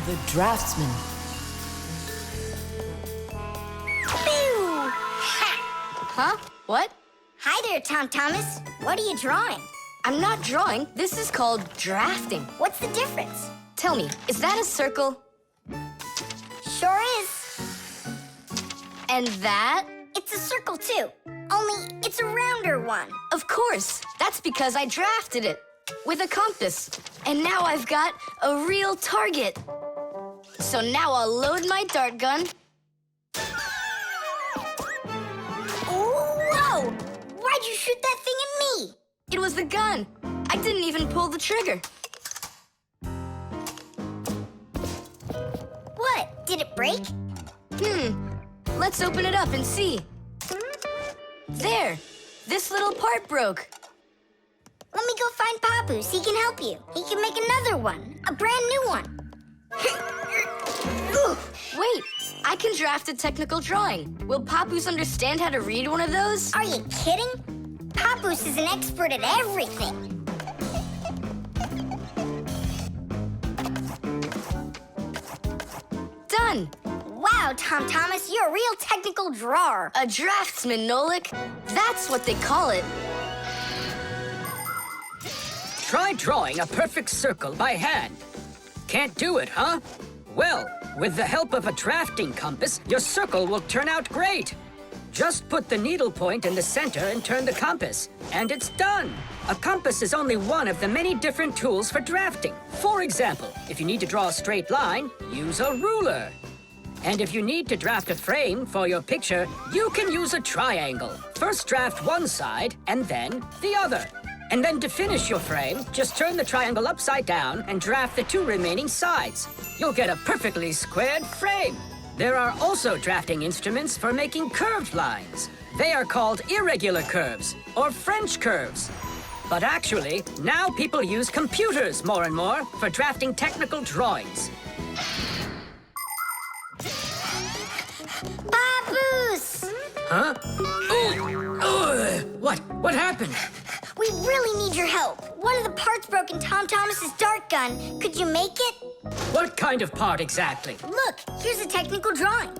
The draftsman. Pew! Ha! Huh? What? Hi there, Tom Thomas. What are you drawing? I'm not drawing. This is called drafting. What's the difference? Tell me, is that a circle? Sure is. And that? It's a circle, too. Only it's a rounder one. Of course. That's because I drafted it with a compass. And now I've got a real target. So now I'll load my dart gun. Whoa! Why'd you shoot that thing at me? It was the gun. I didn't even pull the trigger. What? Did it break? Let's open it up and see. There! This little part broke. Let me go find Papus. He can help you. He can make another one. A brand new one. Wait, I can draft a technical drawing. Will Papus understand how to read one of those? Are you kidding? Papus is an expert at everything. Done! Wow, Tom Thomas, you're a real technical drawer. A draftsman, Nolik. That's what they call it. Try drawing a perfect circle by hand. Can't do it, huh? Well, with the help of a drafting compass, your circle will turn out great. Just put the needle point in the center and turn the compass, and it's done. A compass is only one of the many different tools for drafting. For example, if you need to draw a straight line, use a ruler. And if you need to draft a frame for your picture, you can use a triangle. First draft one side, and then the other. And then to finish your frame, just turn the triangle upside down and draft the two remaining sides. You'll get a perfectly squared frame. There are also drafting instruments for making curved lines. They are called irregular curves, or French curves. But actually, now people use computers more and more for drafting technical drawings. Papus! Huh? What happened? We really need your help. One of the parts broke in Tom Thomas's dart gun. Could you make it? What kind of part exactly? Look, here's a technical drawing.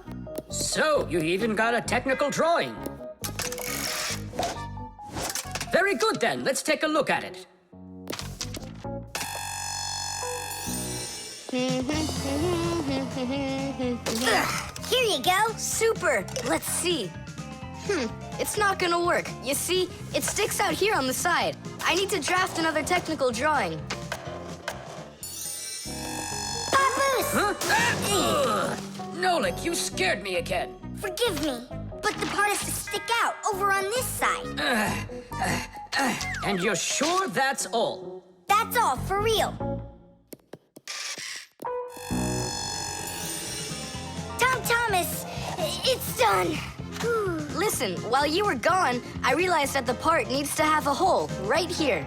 So, you even got a technical drawing. Very good then, let's take a look at it. Here you go. Super! Let's see. It's not gonna work. You see, it sticks out here on the side. I need to draft another technical drawing. Papus! Huh? Nolik, you scared me again. Forgive me, but the part has to stick out over on this side. And you're sure that's all? That's all, for real. Tom Thomas, it's done. Listen, while you were gone, I realized that the part needs to have a hole right here.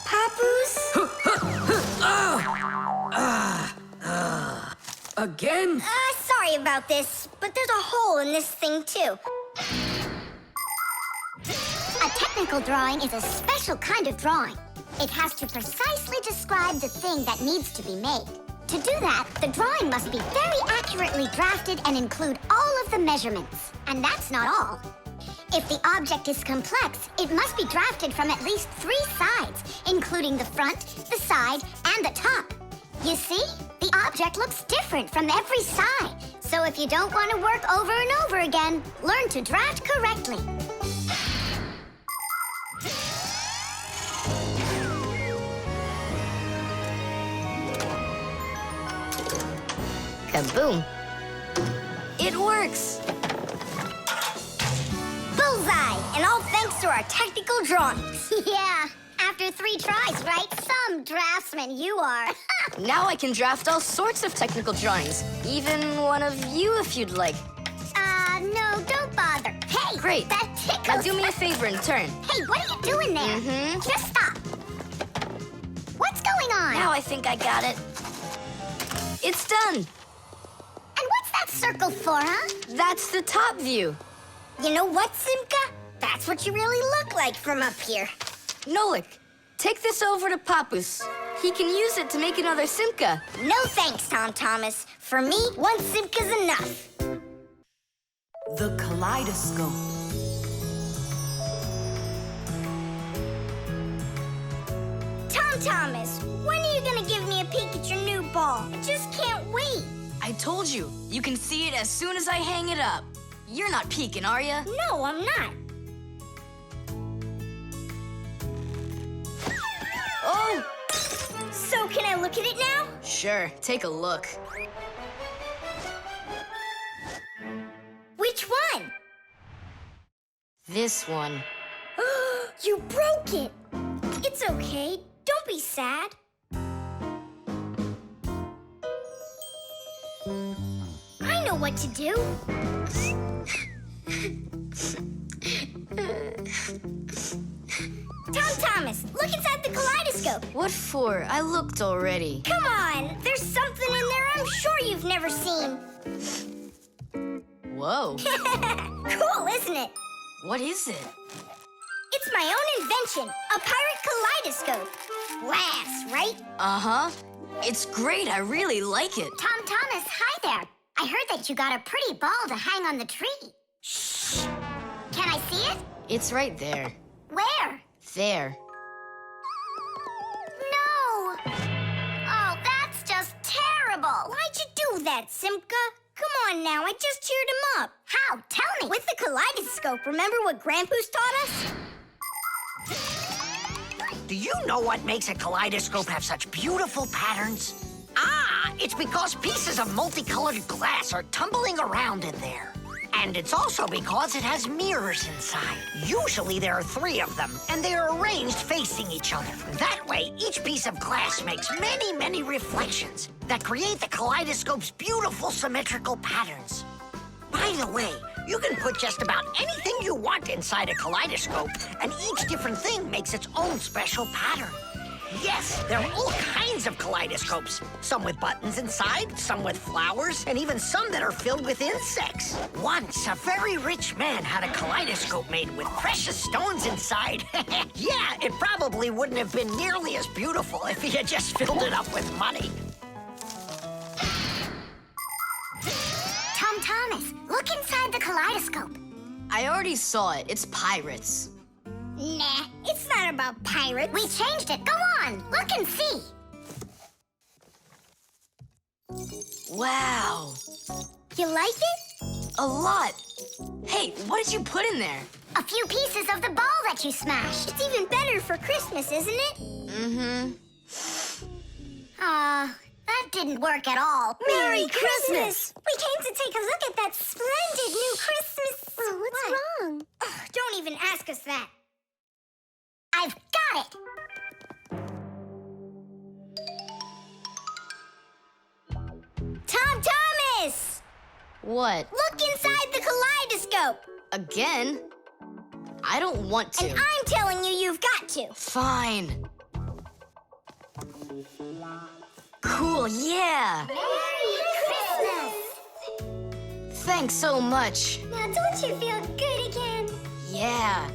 Papus? Again? Sorry about this, but there's a hole in this thing, too. A technical drawing is a special kind of drawing. It has to precisely describe the thing that needs to be made. To do that, the drawing must be very accurately drafted and include all of the measurements. And that's not all. If the object is complex, it must be drafted from at least 3 sides, including the front, the side, and the top. You see? The object looks different from every side. So if you don't want to work over and over again, learn to draft correctly. Kaboom! It works! Bullseye! And all thanks to our technical drawings. Yeah, after 3 tries, right? Some draftsman you are. Now I can draft all sorts of technical drawings. Even one of you if you'd like. No, don't bother. Hey! Great. That tickles. Now do me a favor and turn. Hey, what are you doing there? Just stop. What's going on? Now I think I got it. It's done! And what's that circle for, huh? That's the top view. You know what, Simka? That's what you really look like from up here. Nolik, Take this over to Papus. He can use it to make another Simka. No thanks, Tom Thomas. For me, one Simka's enough. The Kaleidoscope. Tom Thomas, when are you gonna give me a peek at your new ball? I just can't wait. I told you, you can see it as soon as I hang it up. You're not peeking, are ya? No, I'm not. Oh! So can I look at it now? Sure, take a look. Which one? This one. You broke it. It's okay. Don't be sad. I know what to do. Tom Thomas, look inside the kaleidoscope. What for? I looked already. Come on, there's something in there I'm sure you've never seen. Whoa. Cool, isn't it? What is it? It's my own invention, a pirate kaleidoscope. Laughs, right? Uh-huh. It's great. I really like it. Tom Thomas, hi there. I heard that you got a pretty ball to hang on the tree. Shh. Can I see it? It's right there. Where? There. No. Oh, that's just terrible. Why'd you do that, Simka? Come on now, I just cheered him up. How? Tell me. With the kaleidoscope, remember what Grandpa's taught us? Do you know what makes a kaleidoscope have such beautiful patterns? Ah, it's because pieces of multicolored glass are tumbling around in there. And it's also because it has mirrors inside. Usually there are 3 of them, and they are arranged facing each other. That way, each piece of glass makes many, many reflections that create the kaleidoscope's beautiful symmetrical patterns. By the way, you can put just about anything you want inside a kaleidoscope, and each different thing makes its own special pattern. Yes, there are all kinds of kaleidoscopes. Some with buttons inside, some with flowers, and even some that are filled with insects. Once, a very rich man had a kaleidoscope made with precious stones inside. Yeah, it probably wouldn't have been nearly as beautiful if he had just filled it up with money. Tom Thomas, look inside the kaleidoscope. I already saw it. It's pirates. Nah, it's not about pirates. We changed it. Go on, look and see. Wow. You like it? A lot. Hey, what did you put in there? A few pieces of the ball that you smashed. It's even better for Christmas, isn't it? Mm-hmm. That didn't work at all. Merry Christmas! We came to take a look at that splendid new Christmas... Oh, what's wrong? Oh, don't even ask us that. I've got it! Tom Thomas! What? Look inside the kaleidoscope! Again? I don't want to. And I'm telling you, you've got to. Fine. Cool, yeah. Merry Christmas! Thanks so much. Now don't you feel good again? Yeah,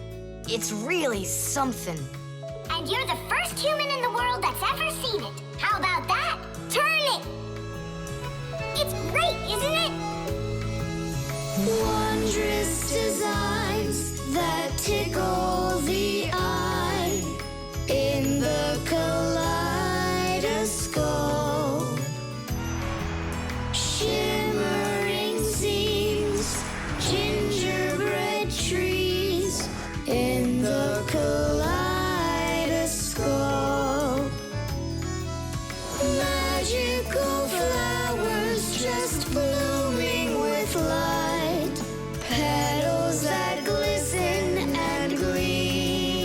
it's really something. And you're the first human in the world that's ever seen it. How about that? Turn it! It's great, isn't it? Wondrous designs that tickle the eye in the kaleidoscope. Shimmering scenes, gingerbread trees in the kaleidoscope. Magical flowers just blooming with light. Petals that glisten and gleam.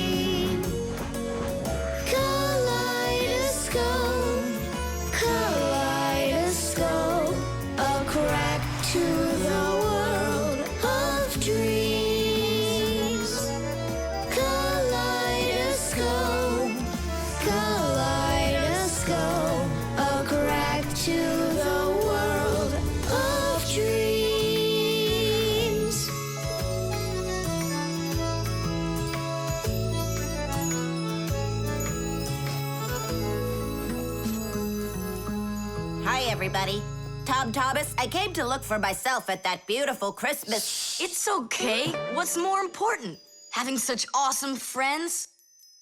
everybody. Tom Thomas, I came to look for myself at that beautiful Christmas... It's okay. What's more important? Having such awesome friends?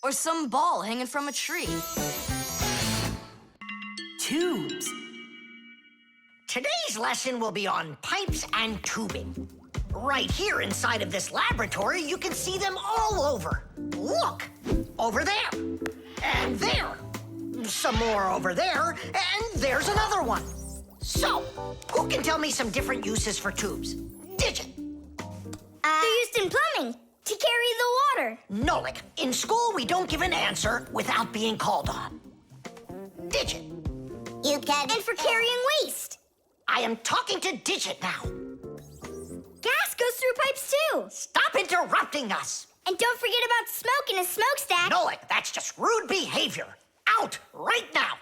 Or some ball hanging from a tree? Tubes. Today's lesson will be on pipes and tubing. Right here inside of this laboratory, you can see them all over. Look! Over there. And there. Some more over there. And there's another one. So, who can tell me some different uses for tubes? Digit. They're used in plumbing to carry the water. Nolik, in school we don't give an answer without being called on. Digit. You can... And for carrying waste. I am talking to Digit now. Gas goes through pipes too. Stop interrupting us. And don't forget about smoke in a smokestack. Nolik, that's just rude behavior. Out right now.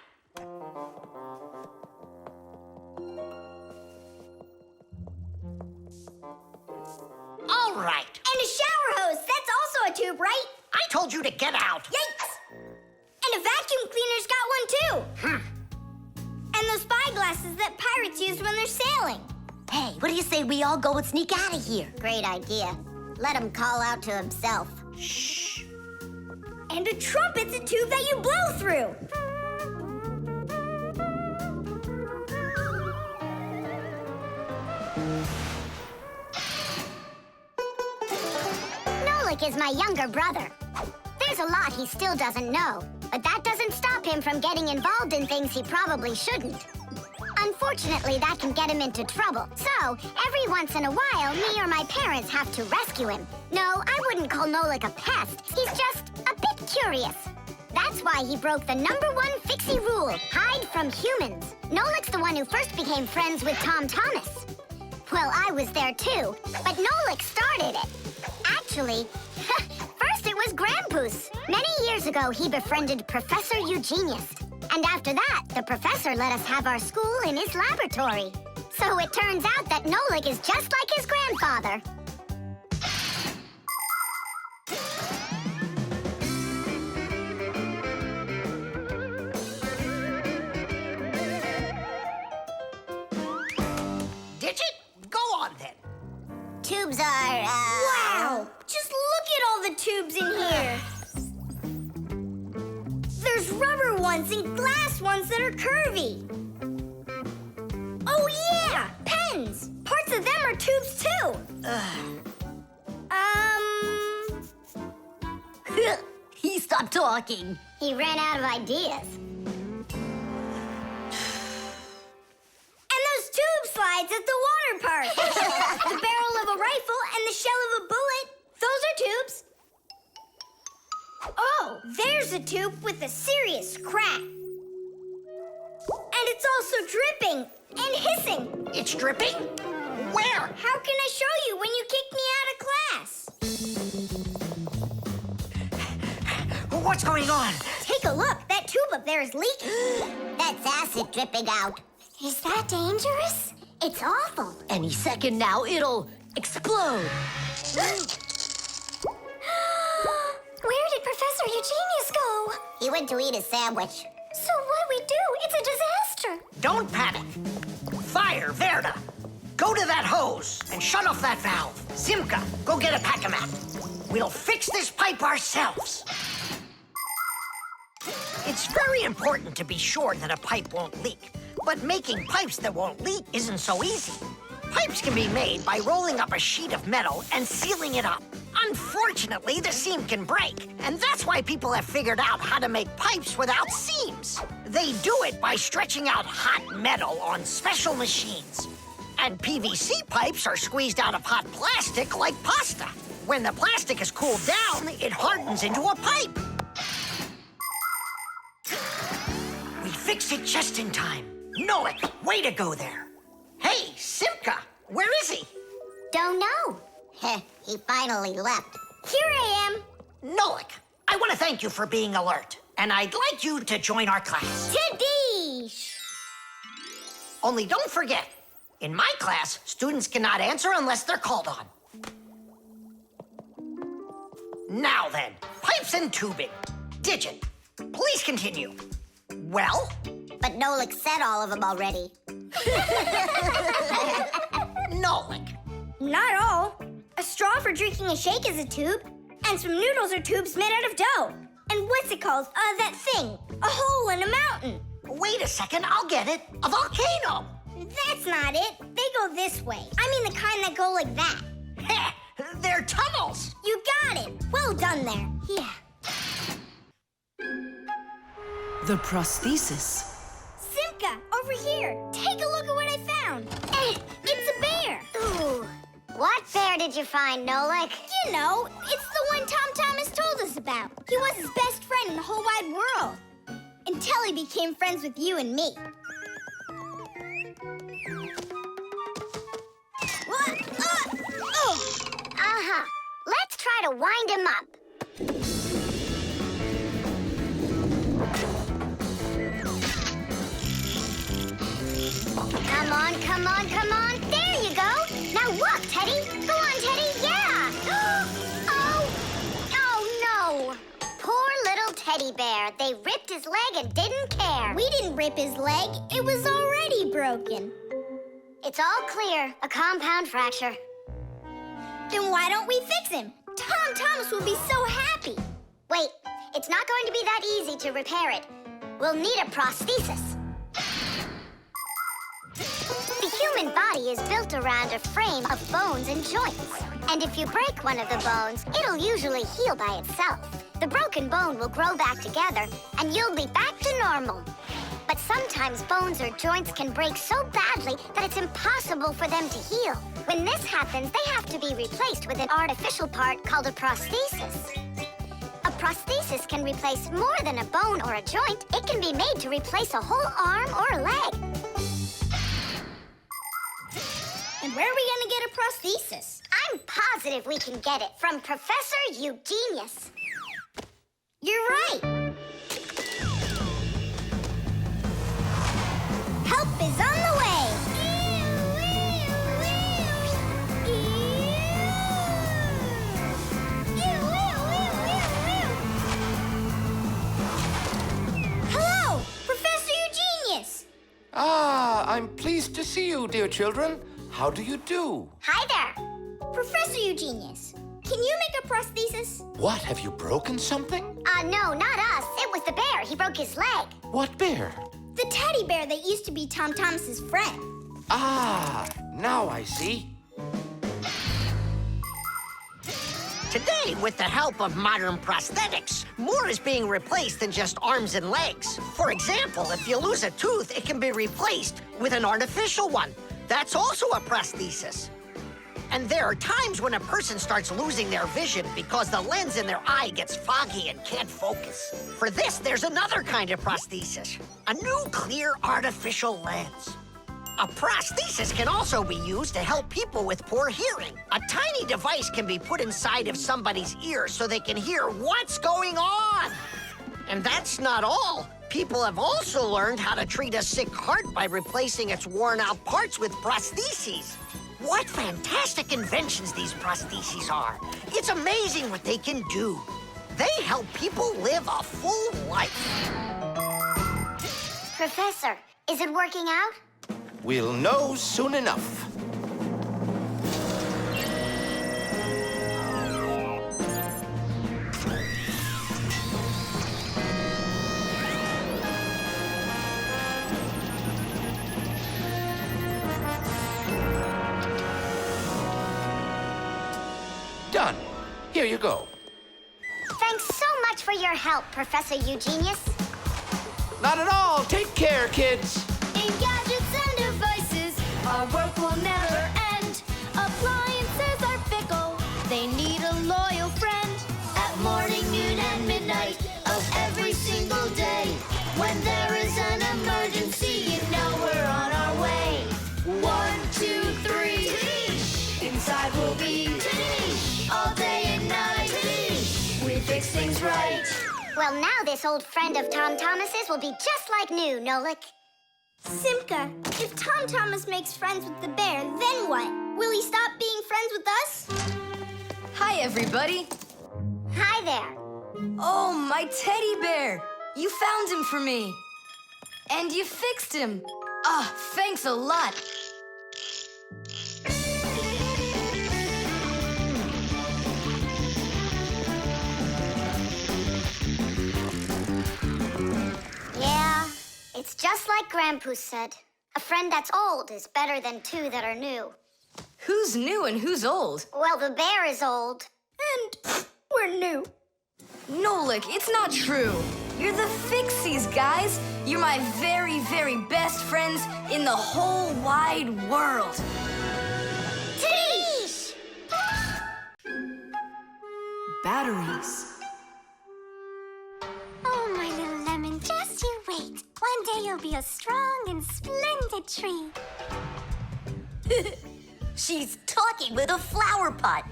All right. And a shower hose. That's also a tube, right? I told you to get out. Yikes! And a vacuum cleaner's got one too. And those spyglasses that pirates use when they're sailing. Hey, what do you say we all go and sneak out of here? Great idea. Let him call out to himself. Shh. And a trumpet's a tube that you blow through. Nolik is my younger brother. There's a lot he still doesn't know, but that doesn't stop him from getting involved in things he probably shouldn't. Unfortunately, that can get him into trouble. So, every once in a while, me or my parents have to rescue him. No, I wouldn't call Nolik a pest. He's just a bit curious. That's why he broke the #1 Fixie rule, hide from humans. Nolik's the one who first became friends with Tom Thomas. Well, I was there too, but Nolik started it. Actually, first it was Grampus. Many years ago, he befriended Professor Eugenius. And after that, the professor let us have our school in his laboratory. So it turns out that Nolik is just like his grandfather. Digit, go on then. Tubes are, Wow! Just look at all the tubes in here. There's rubber ones and glass ones that are curvy. Oh yeah! Pens! Parts of them are tubes too. He stopped talking. He ran out of ideas. And those tube slides at the water park. The barrel of a rifle and the shell of a bullet. Those are tubes. Oh, there's a tube with a serious crack. And it's also dripping and hissing. It's dripping? Where? How can I show you when you kick me out of class? What's going on? Take a look. That tube up there is leaking. That's acid dripping out. Is that dangerous? It's awful. Any second now, it'll explode. Where did Professor Eugenius go? He went to eat a sandwich. So what do we do? It's a disaster. Don't panic. Fire, Verda. Go to that hose and shut off that valve. Simka, go get a pack-a-mat. We'll fix this pipe ourselves. It's very important to be sure that a pipe won't leak. But making pipes that won't leak isn't so easy. Pipes can be made by rolling up a sheet of metal and sealing it up. Unfortunately, the seam can break, and that's why people have figured out how to make pipes without seams. They do it by stretching out hot metal on special machines. And PVC pipes are squeezed out of hot plastic like pasta. When the plastic is cooled down, it hardens into a pipe. We fixed it just in time. Nolik, way to go there. Hey, Simka, where is he? Don't know. He finally left. Here I am. Nolik, I want to thank you for being alert, and I'd like you to join our class. Tadish! Only don't forget, in my class, students cannot answer unless they're called on. Now then, pipes and tubing. Digit, please continue. Well? But Nolik said all of them already. Nolik. Not all. A straw for drinking a shake is a tube, and some noodles are tubes made out of dough. And what's it called? That thing. A hole in a mountain. Wait a second, I'll get it. A volcano. That's not it. They go this way. I mean the kind that go like that. Heh, they're tunnels. You got it. Well done there. Yeah. The prosthesis. Simka, over here. Take a look at what I found. It's a bear. Ooh. What bear did you find, Nolik? You know, it's the one Tom Thomas told us about. He was his best friend in the whole wide world. Until he became friends with you and me. Uh-huh. Let's try to wind him up. Come on, come on, come on. There you go. Now walk, Teddy. Go on, Teddy. Yeah. Oh, no. Poor little teddy bear. They ripped his leg and didn't care. We didn't rip his leg. It was already broken. It's all clear. A compound fracture. Then why don't we fix him? Tom Thomas will be so happy. Wait, it's not going to be that easy to repair it. We'll need a prosthesis. The human body is built around a frame of bones and joints. And if you break one of the bones, it'll usually heal by itself. The broken bone will grow back together, and you'll be back to normal. But sometimes bones or joints can break so badly that it's impossible for them to heal. When this happens, they have to be replaced with an artificial part called a prosthesis. A prosthesis can replace more than a bone or a joint. It can be made to replace a whole arm or a leg. And where are we gonna get a prosthesis? I'm positive we can get it from Professor Eugenius. You're right. Help is on the way. Hello, Professor Eugenius. Ah, I'm pleased to see you, dear children. How do you do? Hi there. Professor Eugenius, can you make a prosthesis? What, have you broken something? No, not us. It was the bear. He broke his leg. What bear? The teddy bear that used to be Tom Thomas's friend. Ah, now I see. Today, with the help of modern prosthetics, more is being replaced than just arms and legs. For example, if you lose a tooth, it can be replaced with an artificial one. That's also a prosthesis. And there are times when a person starts losing their vision because the lens in their eye gets foggy and can't focus. For this, there's another kind of prosthesis, a new clear artificial lens. A prosthesis can also be used to help people with poor hearing. A tiny device can be put inside of somebody's ear so they can hear what's going on. And that's not all. People have also learned how to treat a sick heart by replacing its worn-out parts with prostheses. What fantastic inventions these prostheses are. It's amazing what they can do. They help people live a full life. Professor, is it working out? We'll know soon enough. Done. Here you go. Thanks so much for your help, Professor Eugenius. Not at all. Take care, kids. In gadgets and devices, our work will never end. Appliances are fickle, they need a loyal friend. At morning, noon, and midnight of every single day. When there is an emergency, you know we're on our way. 1, 2, 3. Inside we'll be all day and night. We fix things right. Well, now this old friend of Tom Thomas's will be just like new, Nolik. Simka, if Tom Thomas makes friends with the bear, then what? Will he stop being friends with us? Hi, everybody. Hi there. Oh, my teddy bear. You found him for me. And you fixed him. Ah, thanks a lot. Yeah, it's just like Grandpus said. A friend that's old is better than two that are new. Who's new and who's old? Well, the bear is old. And we're new. Nolik, it's not true. You're the Fixies, guys. You're my very, very best friends in the whole wide world. Teesh! Batteries. Oh, my little lemon, just you wait. One day you'll be a strong and splendid tree. She's talking with a flower pot.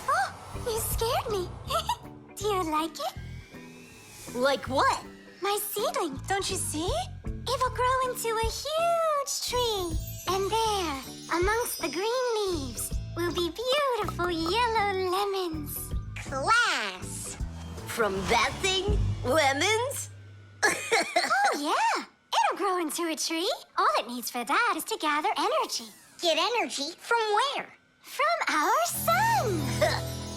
Oh, you scared me. Do you like it? Like what? My seedling, don't you see? It will grow into a huge tree. And there, amongst the green leaves, will be beautiful yellow lemons. Class. From that thing? Lemons? Oh, yeah. It'll grow into a tree. All it needs for that is to gather energy. Get energy from where? From our sun.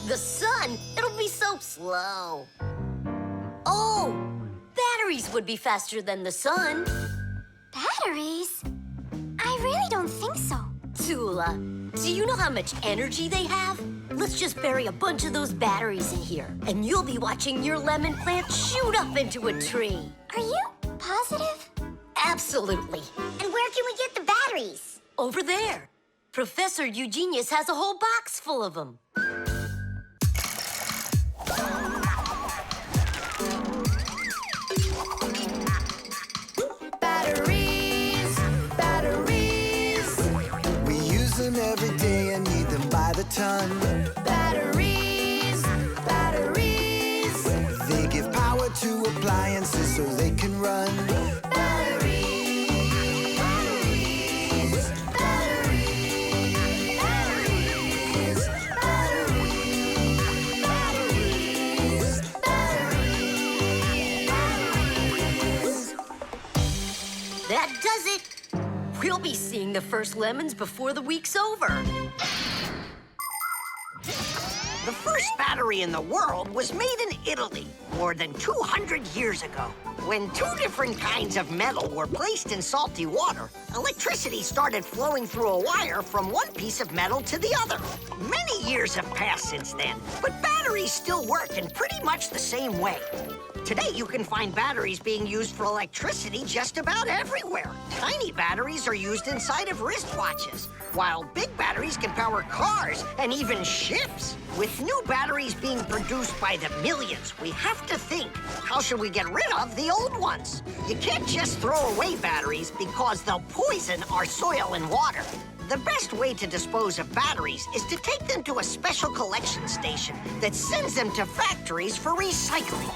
The sun? It'll be so slow. Oh, batteries would be faster than the sun. Batteries? I really don't think so. Tula, do you know how much energy they have? Let's just bury a bunch of those batteries in here, and you'll be watching your lemon plant shoot up into a tree. Are you positive? Absolutely. And where can we get the batteries? Over there. Professor Eugenius has a whole box full of them. Batteries, batteries. We use them every day and need them by the ton. Batteries, batteries. They give power to appliances so they can run. Batteries, batteries, batteries, batteries, batteries, batteries. That does it. We'll be seeing the first lemons before the week's over. The first battery in the world was made in Italy more than 200 years ago. When two different kinds of metal were placed in salty water, electricity started flowing through a wire from one piece of metal to the other. Many years have passed since then, but batteries still work in pretty much the same way. Today, you can find batteries being used for electricity just about everywhere. Tiny batteries are used inside of wristwatches, while big batteries can power cars and even ships. With new batteries being produced by the millions, we have to think, how should we get rid of the old ones? You can't just throw away batteries because they'll poison our soil and water. The best way to dispose of batteries is to take them to a special collection station that sends them to factories for recycling.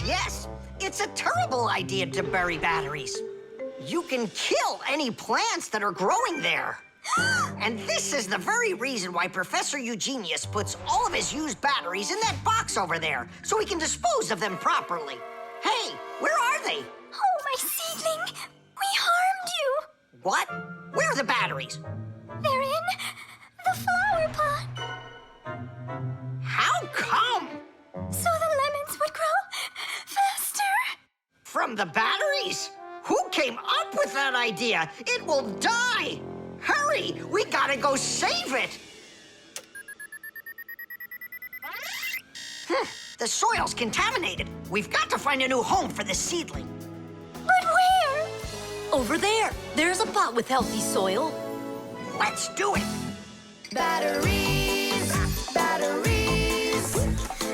Yes, it's a terrible idea to bury batteries. You can kill any plants that are growing there. And this is the very reason why Professor Eugenius puts all of his used batteries in that box over there, so he can dispose of them properly. Hey, where are they? Oh, my seedling. We harmed you. What? Where are the batteries? They're in the flower pot. How come? So the lemons would grow faster. From the batteries? Who came up with that idea? It will die! Hurry! We gotta go save it! The soil's contaminated. We've got to find a new home for the seedling. But where? Over there. There's a pot with healthy soil. Let's do it! Batteries, batteries.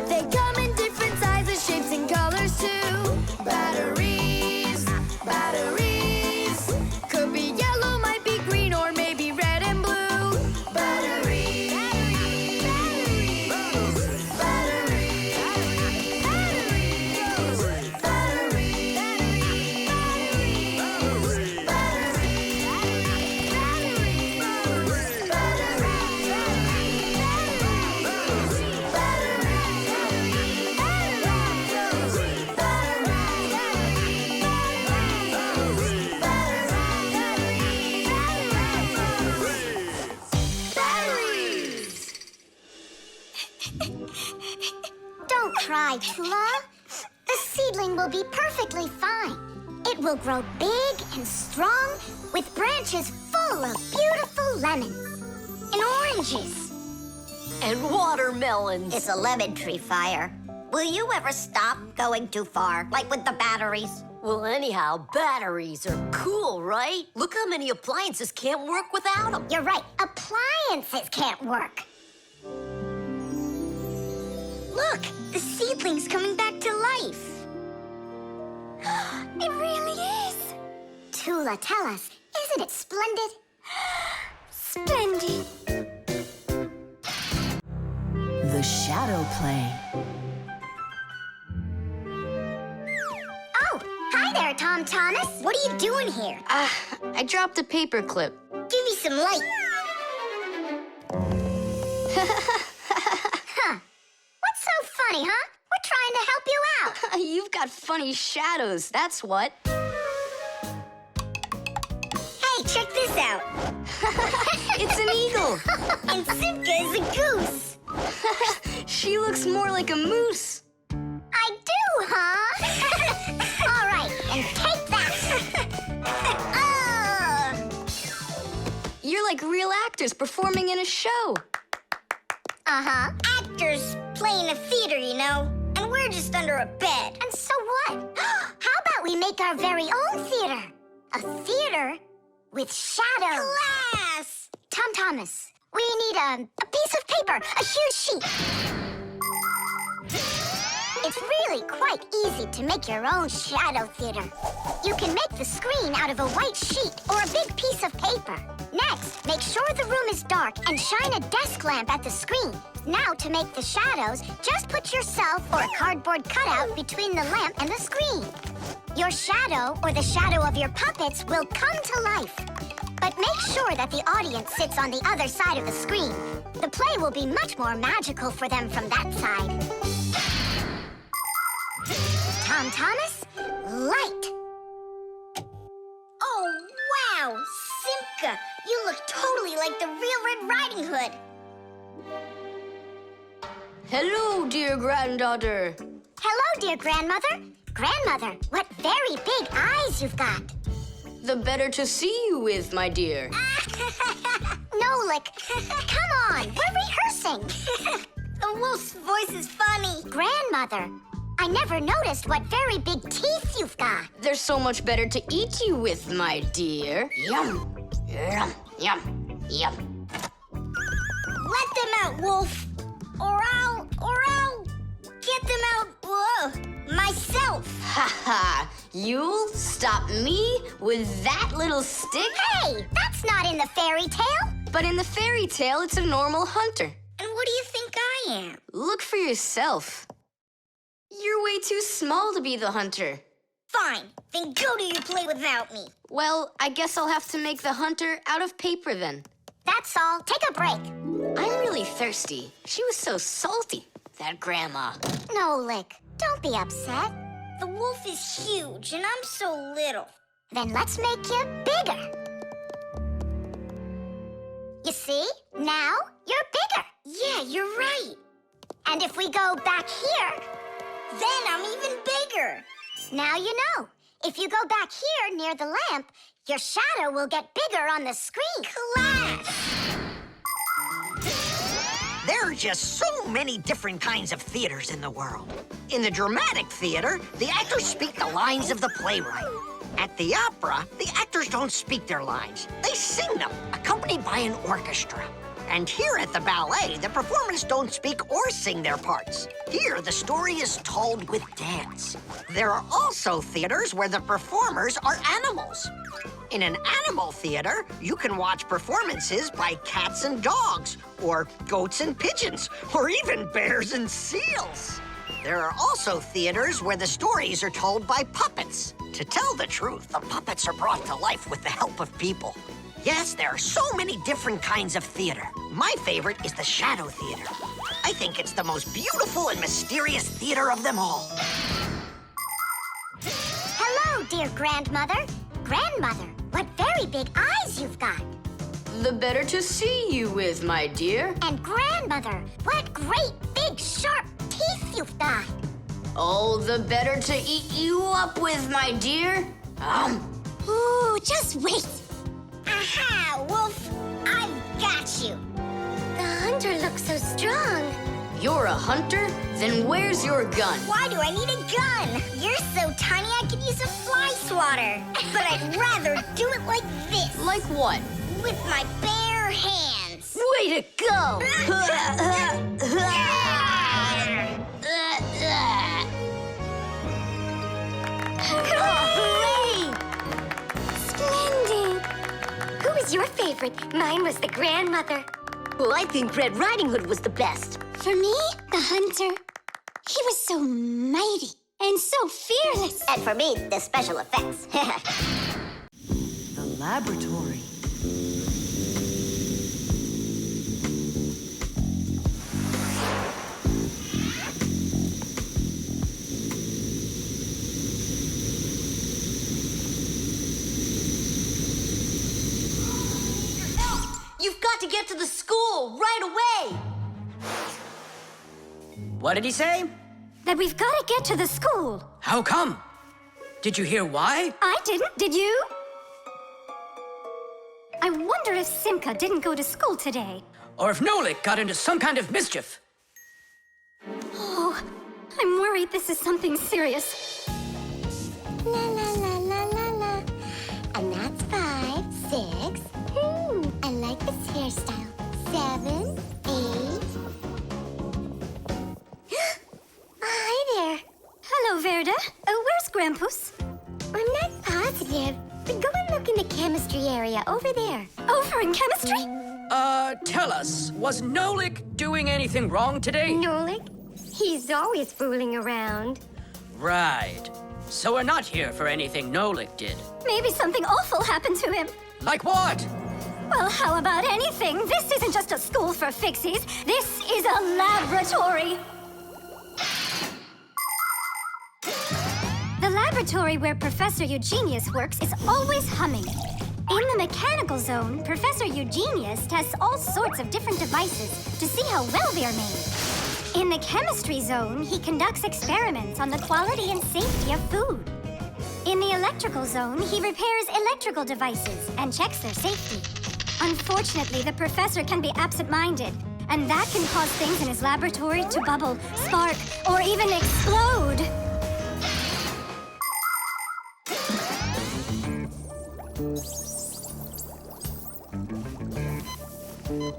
They come in different sizes, shapes, and colors too. Batteries, batteries. Could be yellow, might be green, or maybe red and blue. Batteries, batteries, batteries, batteries, batteries, batteries, batteries. Don't cry, Tula. The seedling will be perfectly fine. It will grow big and strong with branches full of beautiful lemons and oranges. And watermelons. It's a lemon tree, Fire. Will you ever stop going too far, like with the batteries? Well, anyhow, batteries are cool, right? Look how many appliances can't work without them. You're right. Appliances can't work. Look, the seedling's coming back to life. It really is. Tula, tell us, isn't it splendid? Splendid. The Shadowplay. Oh, hi there, Tom Thomas. What are you doing here? I dropped a paper clip. Give me some light. What's so funny, huh? We're trying to help you out. You've got funny shadows, that's what. Hey, check this out. It's an eagle. And Simka is a goose. She looks more like a moose. I do, huh? All right, and take that. You're like real actors performing in a show. Uh-huh. Actors playing a theater, you know? And we're just under a bed. And so what? How about we make our very own theater? A theater with shadows. Class! Tom Thomas, we need a piece of paper, a huge sheet. It's really quite easy to make your own shadow theater. You can make the screen out of a white sheet or a big piece of paper. Next, make sure the room is dark and shine a desk lamp at the screen. Now, to make the shadows, just put yourself or a cardboard cutout between the lamp and the screen. Your shadow or the shadow of your puppets will come to life. But make sure that the audience sits on the other side of the screen. The play will be much more magical for them from that side. Tom Thomas, light. Oh, wow! Simka, you look totally like the real Red Riding Hood. Hello, dear granddaughter. Hello, dear grandmother. Grandmother, what very big eyes you've got. The better to see you with, my dear. Nolik, come on, we're rehearsing. The wolf's voice is funny. Grandmother, I never noticed what very big teeth you've got. They're so much better to eat you with, my dear. Yum, yum, yum, yum. Let them out, wolf. Or I'll get them out, myself. Ha ha! You'll stop me with that little stick? Hey, that's not in the fairy tale. But in the fairy tale, it's a normal hunter. And what do you think I am? Look for yourself. You're way too small to be the hunter. Fine, then go do your play without me. Well, I guess I'll have to make the hunter out of paper then. That's all. Take a break. I'm really thirsty. She was so salty, that grandma. Nolik, don't be upset. The wolf is huge, and I'm so little. Then let's make you bigger. You see? Now you're bigger. Yeah, you're right. And if we go back here, then I'm even bigger. Now you know. If you go back here near the lamp, your shadow will get bigger on the screen. Class! There are just so many different kinds of theaters in the world. In the dramatic theater, the actors speak the lines of the playwright. At the opera, the actors don't speak their lines. They sing them, accompanied by an orchestra. And here at the ballet, the performers don't speak or sing their parts. Here, the story is told with dance. There are also theaters where the performers are animals. In an animal theater, you can watch performances by cats and dogs, or goats and pigeons, or even bears and seals. There are also theaters where the stories are told by puppets. To tell the truth, the puppets are brought to life with the help of people. Yes, there are so many different kinds of theater. My favorite is the Shadow Theater. I think it's the most beautiful and mysterious theater of them all. Hello, dear grandmother. Grandmother, what very big eyes you've got. the better to see you with, my dear. And grandmother, what great big sharp teeth you've got. Oh, the better to eat you up with, my dear. Ooh, just wait. Aha, Wolf, I've got you. The hunter looks so strong. You're a hunter? Then where's your gun? Why do I need a gun? You're so tiny I could use a fly swatter. But I'd rather do it like this. Like what? With my bare hands. Way to go! Hooray! Splendid! Who was your favorite? Mine was the grandmother. Well, I think Red Riding Hood was the best. For me, the hunter. He was so mighty and so fearless. And for me, the special effects. The laboratory. You've got to get to the school right away! What did he say? That we've got to get to the school. How come? Did you hear why? I didn't, did you? I wonder if Simka didn't go to school today. Or if Nolik got into some kind of mischief? Oh, I'm worried this is something serious. La la la la la la. And that's 5, 6. I like this hairstyle. 7, 8. Hi there. Hello, Verda. Where's Grampus? I'm not positive, but go and look in the chemistry area over there. Over in chemistry? Tell us, was Nolik doing anything wrong today? Nolik? He's always fooling around. Right. So we're not here for anything Nolik did. Maybe something awful happened to him. Like what? Well, how about anything? This isn't just a school for Fixies. This is a laboratory. The laboratory where Professor Eugenius works is always humming. In the mechanical zone, Professor Eugenius tests all sorts of different devices to see how well they are made. In the chemistry zone, he conducts experiments on the quality and safety of food. In the electrical zone, he repairs electrical devices and checks their safety. Unfortunately, the professor can be absent-minded, and that can cause things in his laboratory to bubble, spark, or even explode.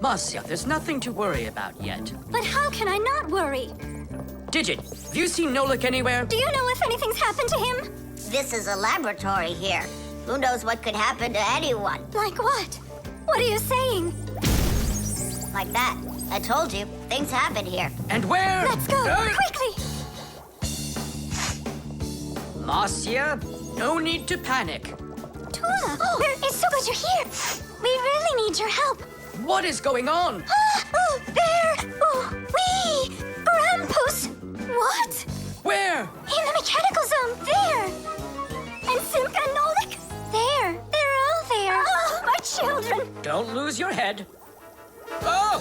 Marcia, there's nothing to worry about yet. But how can I not worry? Digit, have you seen Nolik anywhere? Do you know if anything's happened to him? This is a laboratory here. Who knows what could happen to anyone? Like what? What are you saying? Like that. I told you, things happen here. And where? Let's go, quickly! Marcia, no need to panic. Tula, it's so good you're here. We really need your help. What is going on? There! Grampus! What? Where? In the mechanical zone, there! And Simka and Nolik, there! They're all there! Oh, my children! Don't lose your head. Oh!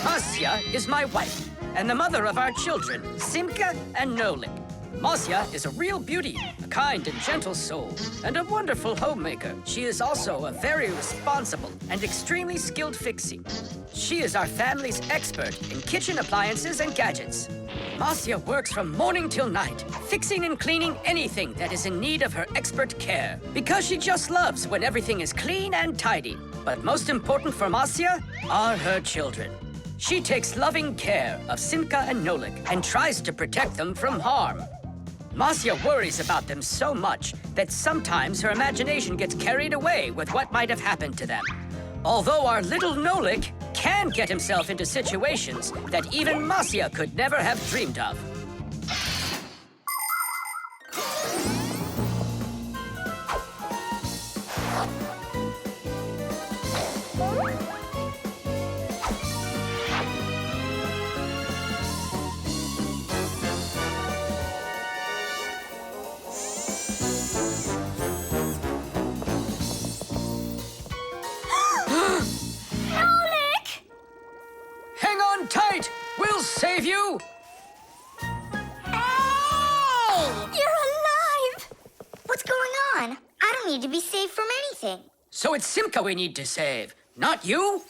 Marcia is my wife, and the mother of our children, Simka and Nolik. Marcia is a real beauty, a kind and gentle soul, and a wonderful homemaker. She is also a very responsible and extremely skilled Fixie. She is our family's expert in kitchen appliances and gadgets. Marcia works from morning till night, fixing and cleaning anything that is in need of her expert care, because she just loves when everything is clean and tidy. But most important for Marcia are her children. She takes loving care of Simka and Nolik and tries to protect them from harm. Marcia worries about them so much that sometimes her imagination gets carried away with what might have happened to them. Although our little Nolik can get himself into situations that even Marcia could never have dreamed of. We'll save you! Hey! You're alive! What's going on? I don't need to be saved from anything. So it's Simka we need to save, not you?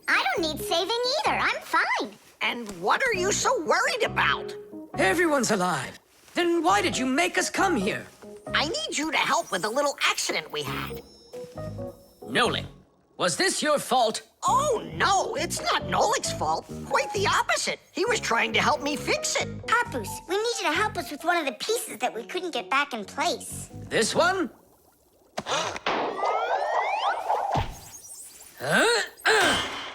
I don't need saving either. I'm fine. And what are you so worried about? Everyone's alive. Then why did you make us come here? I need you to help with a little accident we had. Nolik, was this your fault? Oh, no, it's not Nolik's fault. Quite the opposite. He was trying to help me fix it. Papus, we need you to help us with one of the pieces that we couldn't get back in place. This one?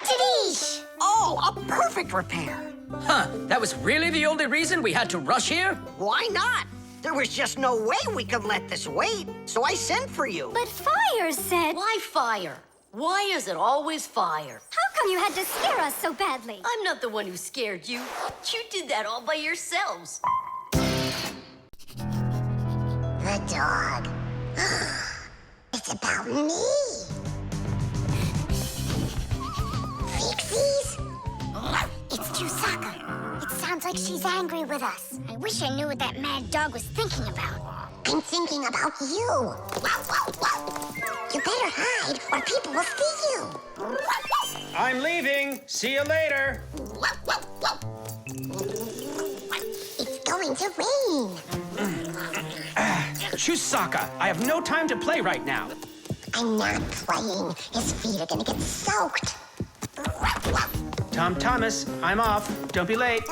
Tadish! Oh, a perfect repair. Huh, that was really the only reason we had to rush here? Why not? There was just no way we could let this wait, so I sent for you. But Fire said... Why fire? Why is it always fire? How come you had to scare us so badly? I'm not the one who scared you. You did that all by yourselves. The dog. It's about me. Fixies? It's Chusaka. It sounds like she's angry with us. I wish I knew what that mad dog was thinking about. I'm thinking about you. You better hide or people will see you. I'm leaving. See you later. It's going to rain. Chusaka, I have no time to play right now. I'm not playing. His feet are gonna get soaked. Tom Thomas, I'm off. Don't be late.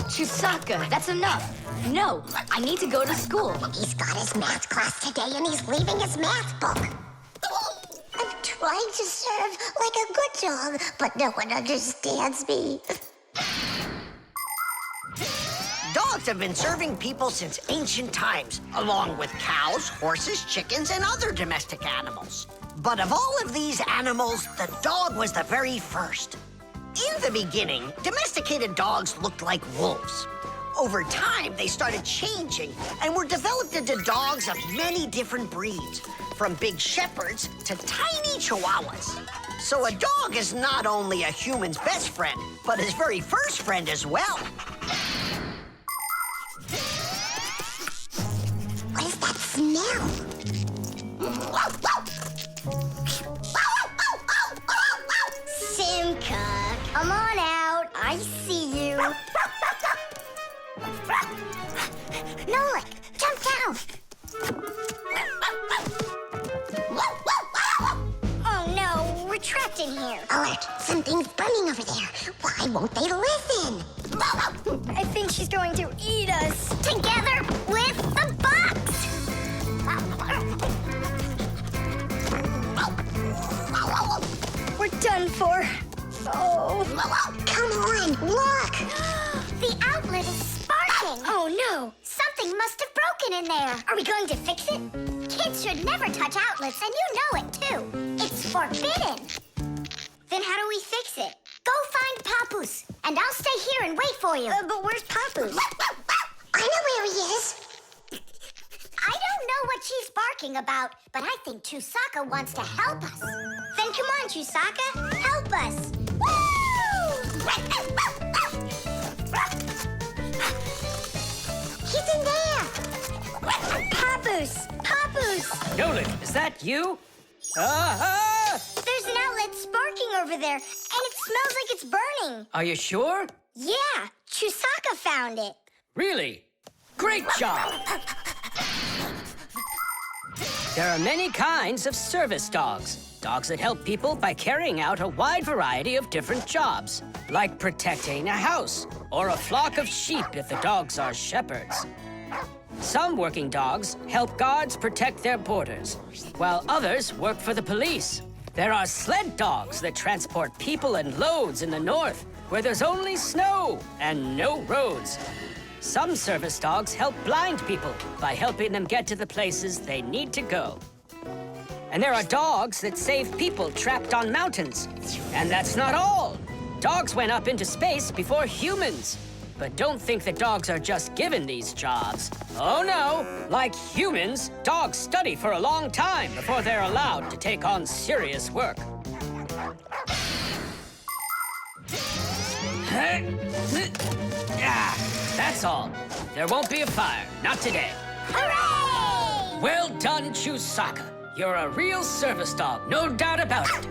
Chusaka, that's enough. No, I need to go to school. He's got his math class today and he's leaving his math book. I'm trying to serve like a good dog, but no one understands me. Dogs have been serving people since ancient times, along with cows, horses, chickens, and other domestic animals. But of all of these animals, the dog was the very first. In the beginning, domesticated dogs looked like wolves. Over time, they started changing and were developed into dogs of many different breeds, from big shepherds to tiny chihuahuas. So a dog is not only a human's best friend, but his very first friend as well. What is that smell? Simka, come on out. I see you. Nolik, jump down. Oh no, we're trapped in here. Alert, something's burning over there. Why won't they listen? I think she's going to eat us. Together with the box. We're done for. Oh. Come on, look. The outlet is sparking. Oh no. Something must have broken in there. Are we going to fix it? Kids should never touch outlets, and you know it too. It's forbidden. Then how do we fix it? Go find Papus, and I'll stay here and wait for you. But where's Papus? I know where he is. I don't know what she's barking about, but I think Chusaka wants to help us. Then come on, Chusaka, help us. Woo! He's in there. Papus! Papus! Nolik, is that you? Ah! There's an outlet sparking over there, and it smells like it's burning. Are you sure? Yeah, Chusaka found it. Really? Great job! There are many kinds of service dogs. Dogs that help people by carrying out a wide variety of different jobs, like protecting a house or a flock of sheep if the dogs are shepherds. Some working dogs help guards protect their borders, while others work for the police. There are sled dogs that transport people and loads in the north, where there's only snow and no roads. Some service dogs help blind people by helping them get to the places they need to go. And there are dogs that save people trapped on mountains. And that's not all. Dogs went up into space before humans. But don't think that dogs are just given these jobs. Oh no, like humans, dogs study for a long time before they're allowed to take on serious work. That's all. There won't be a fire. Not today. Hooray! Well done, Chusaka. You're a real service dog, no doubt about it.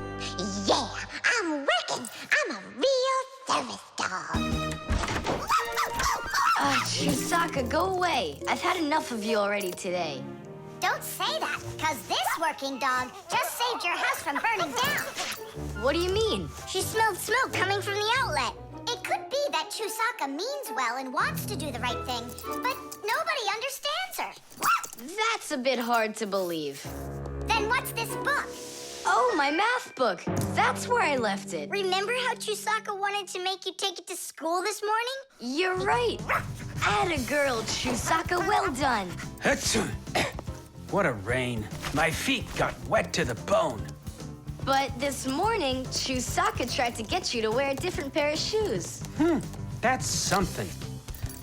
Yeah, I'm working. I'm a real service dog. Chusaka, go away. I've had enough of you already today. Don't say that, because this working dog just saved your house from burning down. What do you mean? She smelled smoke coming from the outlet. It could be that Chusaka means well and wants to do the right thing, but nobody understands her. That's a bit hard to believe. Then what's this book? Oh, my math book. That's where I left it. Remember how Chusaka wanted to make you take it to school this morning? You're right. Atta girl, Chusaka. Well done. Achoo. What a rain. My feet got wet to the bone. But this morning, Chusaka tried to get you to wear a different pair of shoes. That's something.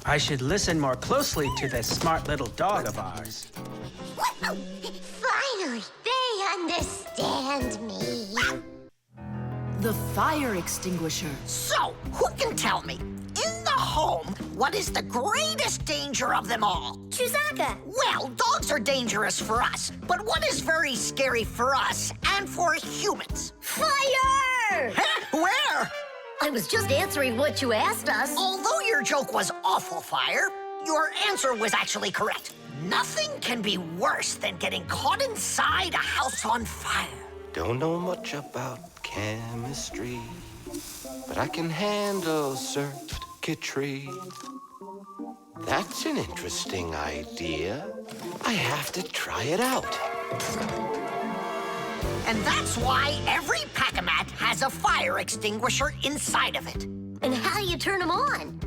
I should listen more closely to this smart little dog of ours. Finally, they understand me. The fire extinguisher. So, who can tell me, in the home, what is the greatest danger of them all? Chusaka. Well, dogs are dangerous for us, but what is very scary for us and for humans? Fire! Huh? Where? I was just answering what you asked us. Although your joke was awful, Fire, your answer was actually correct. Nothing can be worse than getting caught inside a house on fire. Don't know much about chemistry, but I can handle circuitry. That's an interesting idea. I have to try it out. And that's why every Pack-A-Mat has a fire extinguisher inside of it. And how do you turn them on?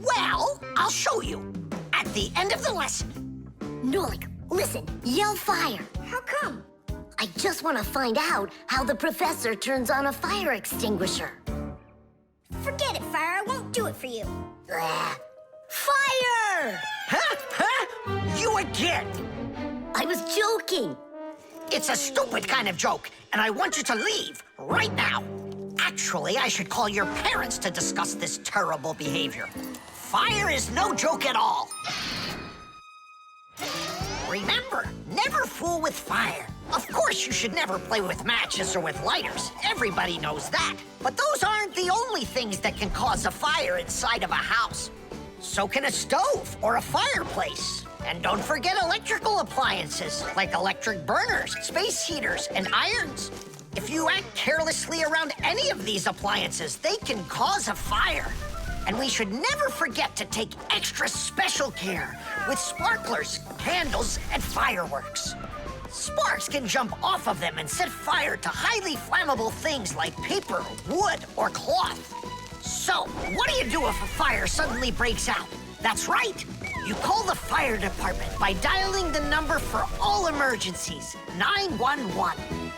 Well, I'll show you at the end of the lesson. Nolik, listen, yell fire. How come? I just want to find out how the professor turns on a fire extinguisher. Forget it, Fire. I won't do it for you. Fire! You again! I was joking. It's a stupid kind of joke, and I want you to leave right now. Actually, I should call your parents to discuss this terrible behavior. Fire is no joke at all. Remember, never fool with fire. Of course, you should never play with matches or with lighters. Everybody knows that. But those aren't the only things that can cause a fire inside of a house. So can a stove or a fireplace. And don't forget electrical appliances, like electric burners, space heaters, and irons. If you act carelessly around any of these appliances, they can cause a fire. And we should never forget to take extra special care with sparklers, candles, and fireworks. Sparks can jump off of them and set fire to highly flammable things like paper, wood, or cloth. So, what do you do if a fire suddenly breaks out? That's right. You call the fire department by dialing the number for all emergencies, 911.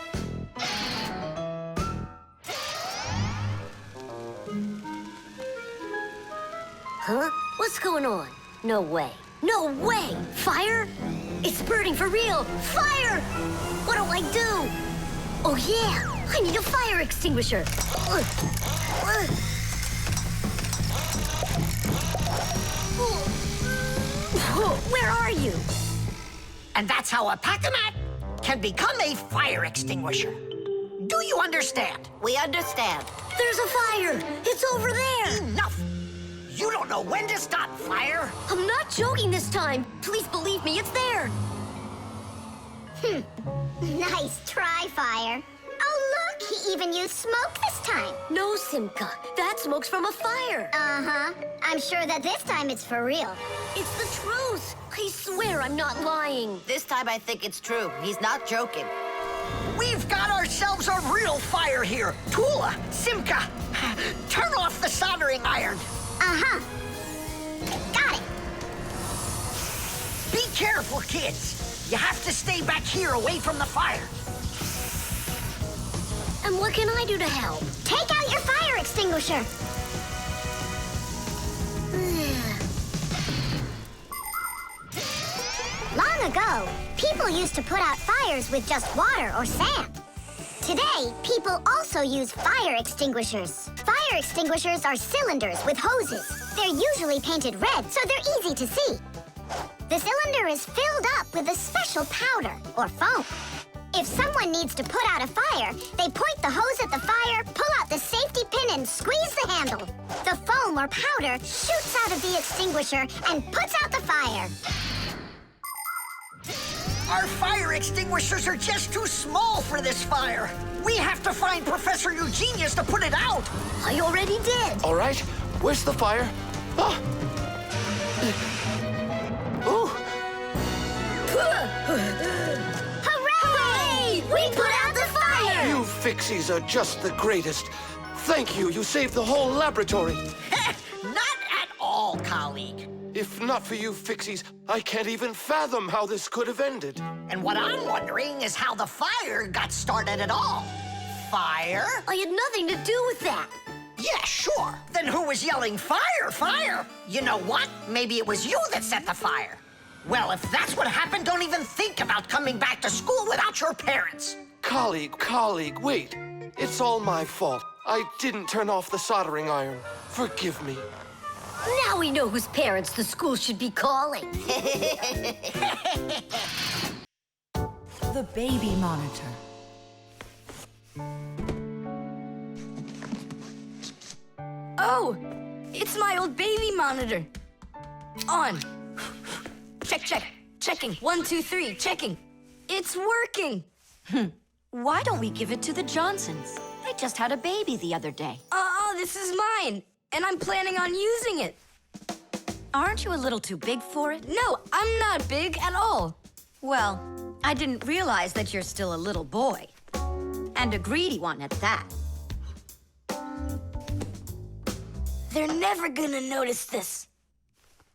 Huh? What's going on? No way. No way! Fire? It's burning for real! Fire! What do I do? Oh, yeah! I need a fire extinguisher! Where are you? And that's how a Pack-A-Mat can become a fire extinguisher. Do you understand? We understand. There's a fire! It's over there! Enough! You don't know when to stop fire? I'm not joking this time. Please believe me, it's there. Nice try, Fire. Oh, look, he even used smoke this time. No, Simka. That smoke's from a fire. Uh-huh. I'm sure that this time it's for real. It's the truth. I swear I'm not lying. This time I think it's true. He's not joking. We've got ourselves a real fire here. Tula, Simka, turn off the soldering iron. Uh-huh. Got it. Be careful, kids. You have to stay back here away from the fire. And what can I do to help? Take out your fire extinguisher. Long ago, people used to put out fires with just water or sand. Today, people also use fire extinguishers. Fire extinguishers are cylinders with hoses. They're usually painted red, so they're easy to see. The cylinder is filled up with a special powder, or foam. If someone needs to put out a fire, they point the hose at the fire, pull out the safety pin, and squeeze the handle. The foam or powder shoots out of the extinguisher and puts out the fire. Our fire extinguishers are just too small for this fire. We have to find Professor Eugenius to put it out. I already did. All right, where's the fire? Ah! Ooh! Hooray! We put out the fire! You Fixies are just the greatest. Thank you, you saved the whole laboratory. Not at all, colleague. If not for you Fixies, I can't even fathom how this could have ended. And what I'm wondering is how the fire got started at all. Fire? I had nothing to do with that. Yeah, sure. Then who was yelling, fire, fire? You know what? Maybe it was you that set the fire. Well, if that's what happened, don't even think about coming back to school without your parents. Colleague, wait. It's all my fault. I didn't turn off the soldering iron. Forgive me. Now we know whose parents the school should be calling. The baby monitor. Oh, it's my old baby monitor. On. Checking. 1, 2, 3, checking. It's working. Why don't we give it to the Johnsons? They just had a baby the other day. This is mine, and I'm planning on using it. Aren't you a little too big for it? No, I'm not big at all. Well, I didn't realize that you're still a little boy. And a greedy one at that. They're never gonna notice this.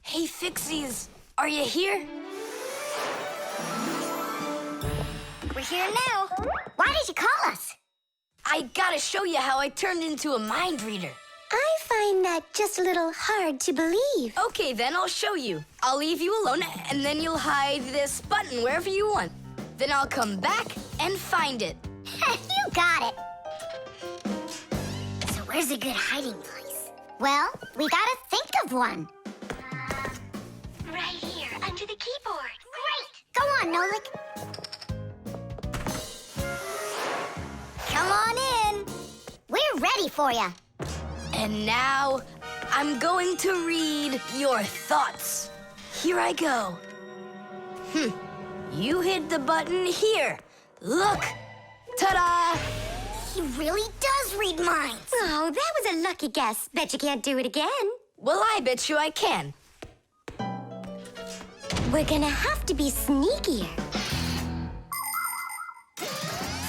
Hey, Fixies, are you here? We're here now. Why did you call us? I gotta show you how I turned into a mind reader. I find that just a little hard to believe. Okay, then I'll show you. I'll leave you alone, and then you'll hide this button wherever you want. Then I'll come back and find it. You got it. So where's a good hiding place? Well, we gotta think of one. Right here, under the keyboard. Great! Go on, Nolik. Come on in. We're ready for you. And now, I'm going to read your thoughts. Here I go. You hid the button here. Look! Ta-da! He really does read minds. Oh, that was a lucky guess. Bet you can't do it again. Well, I bet you I can. We're gonna have to be sneakier.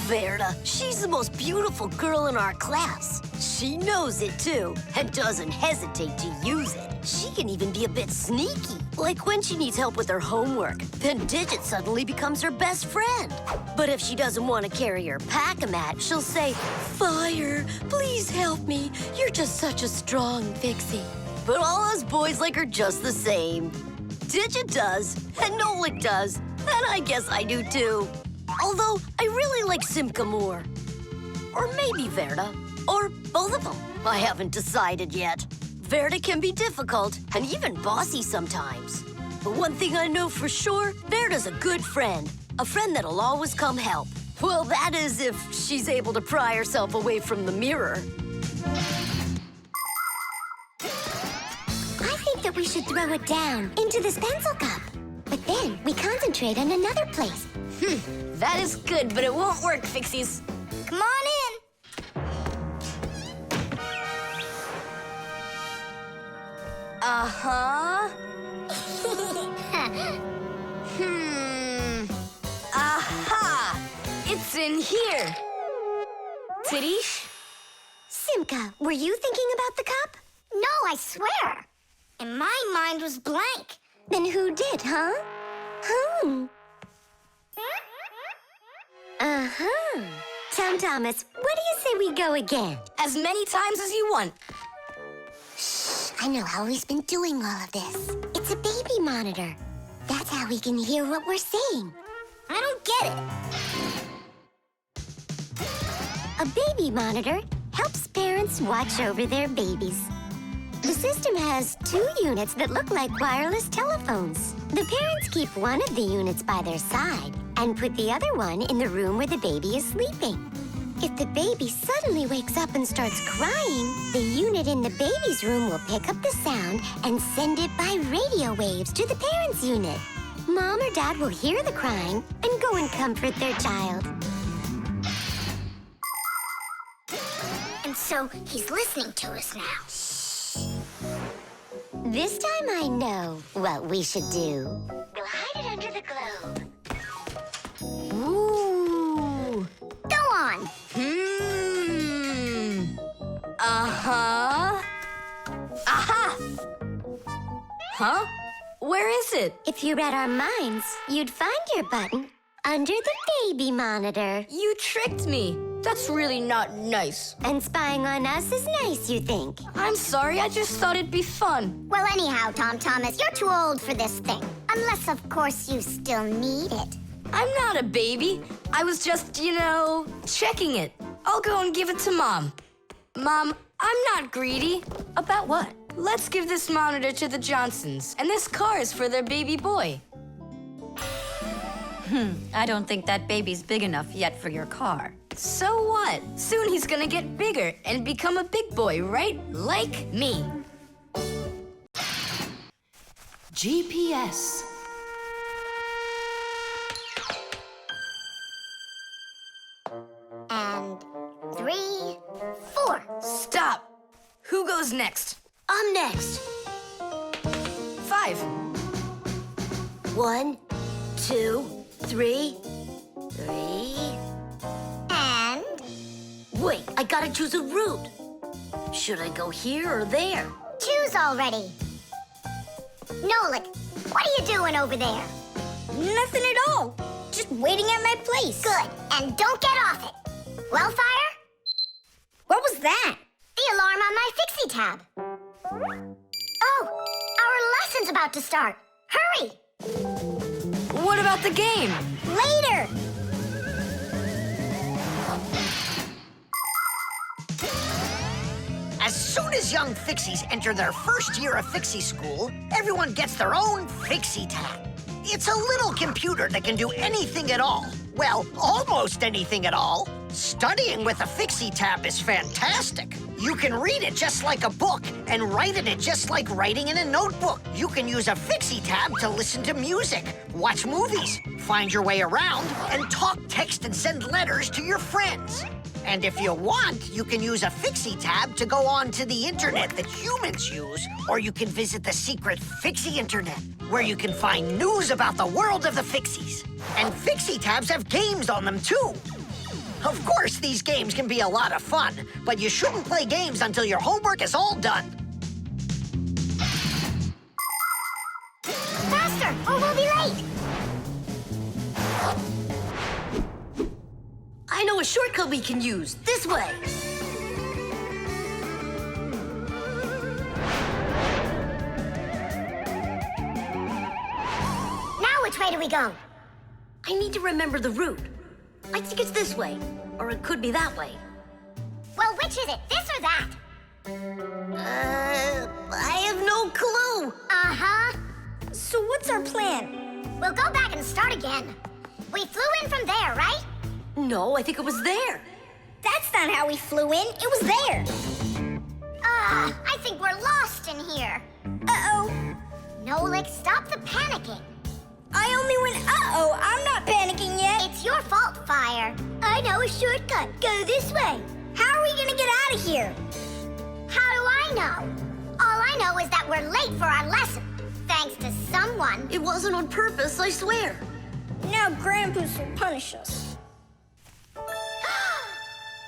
Verda, she's the most beautiful girl in our class. She knows it, too, and doesn't hesitate to use it. She can even be a bit sneaky, like when she needs help with her homework. Then Digit suddenly becomes her best friend. But if she doesn't want to carry her pack-a-mat, she'll say, "Fire, please help me. You're just such a strong Fixie." But all us boys like her just the same. Digit does, and Nolik does, and I guess I do, too. Although, I really like Simka more. Or maybe Verda. Or both of them. I haven't decided yet. Verda can be difficult and even bossy sometimes. But one thing I know for sure, Verda's a good friend. A friend that'll always come help. Well, that is if she's able to pry herself away from the mirror. I think that we should throw it down into this pencil cup. But then we concentrate on another place. That is good, but it won't work, Fixies. Come on in. Uh-huh. Aha! It's in here. Tidish? Simka, were you thinking about the cup? No, I swear. And my mind was blank. Then who did, huh? Uh-huh. Tom Thomas, what do you say we go again? As many times as you want. I know how he's been doing all of this. It's a baby monitor. That's how we can hear what we're saying. I don't get it. A baby monitor helps parents watch over their babies. The system has 2 units that look like wireless telephones. The parents keep one of the units by their side and put the other one in the room where the baby is sleeping. If the baby suddenly wakes up and starts crying, the unit in the baby's room will pick up the sound and send it by radio waves to the parents' unit. Mom or Dad will hear the crying and go and comfort their child. And so he's listening to us now. This time I know what we should do. We'll hide it under the globe. Ooh. Go on. Uh-huh. Aha! Huh? Where is it? If you read our minds, you'd find your button under the baby monitor. You tricked me. That's really not nice. And spying on us is nice, you think? I'm sorry, I just thought it'd be fun. Well, anyhow, Tom Thomas, you're too old for this thing. Unless, of course, you still need it. I'm not a baby. I was just, checking it. I'll go and give it to Mom. Mom, I'm not greedy. About what? Let's give this monitor to the Johnsons, and this car is for their baby boy. I don't think that baby's big enough yet for your car. So what? Soon he's gonna get bigger and become a big boy, right? Like me. GPS. And 3, 4. Stop. Who goes next? I'm next. 5. 1, 2, 3. 3. And... Wait, I gotta choose a route. Should I go here or there? choose already. Nolik, what are you doing over there? Nothing at all. Just waiting at my place. Good, and don't get off it. Well, Fire? What was that? The alarm on my Fixie tab. Oh, our lesson's about to start. Hurry! What about the game? Later! As soon as young Fixies enter their first year of Fixie school, everyone gets their own Fixie tab. It's a little computer that can do anything at all. Well, almost anything at all. Studying with a Fixie tab is fantastic. You can read it just like a book and write in it just like writing in a notebook. You can use a Fixie tab to listen to music, watch movies, find your way around, and talk, text, and send letters to your friends. And if you want, you can use a Fixie tab to go on to the internet that humans use, or you can visit the secret Fixie internet, where you can find news about the world of the Fixies. And Fixie tabs have games on them, too. Of course, these games can be a lot of fun, but you shouldn't play games until your homework is all done. Faster, or we'll be late. I know a shortcut we can use. This way. Now which way do we go? I need to remember the route. I think it's this way, or it could be that way. Well, which is it, this or that? I have no clue. Uh-huh. So what's our plan? We'll go back and start again. We flew in from there, right? No, I think it was there. That's not how we flew in. It was there. I think we're lost in here. Uh-oh. Nolik, stop the panicking. I only went uh-oh. I'm not panicking yet. It's your fault, Fire. I know a shortcut. Go this way. How are we gonna get out of here? How do I know? All I know is that we're late for our lesson. Thanks to someone. It wasn't on purpose, I swear. Now Grandpa's will punish us.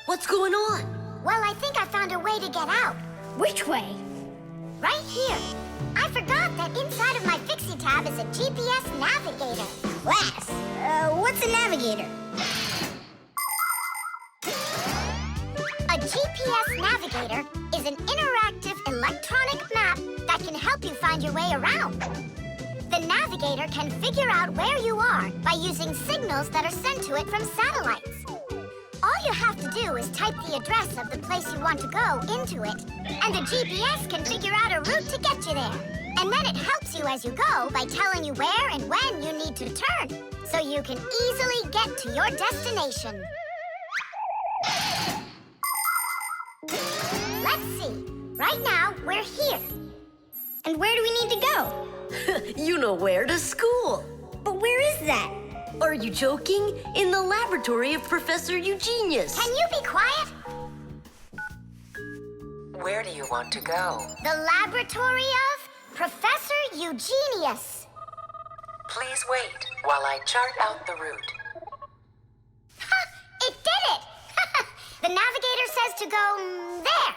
What's going on? Well, I think I found a way to get out. Which way? Right here. I forgot that inside of my Fixie tab is a GPS navigator. Class. What's a navigator? A GPS navigator is an interactive electronic map that can help you find your way around. The navigator can figure out where you are by using signals that are sent to it from satellites. All All you have to do is type the address of the place you want to go into it, and the GPS can figure out a route to get you there. And then it helps you as you go by telling you where and when you need to turn, so you can easily get to your destination. Let's see. Right now, we're here. And where do we need to go? You know where, to school. But where is that? Are you joking? In the laboratory of Professor Eugenius. Can you be quiet? Where do you want to go? The laboratory of Professor Eugenius. Please wait while I chart out the route. Ha! It did it! The navigator says to go there.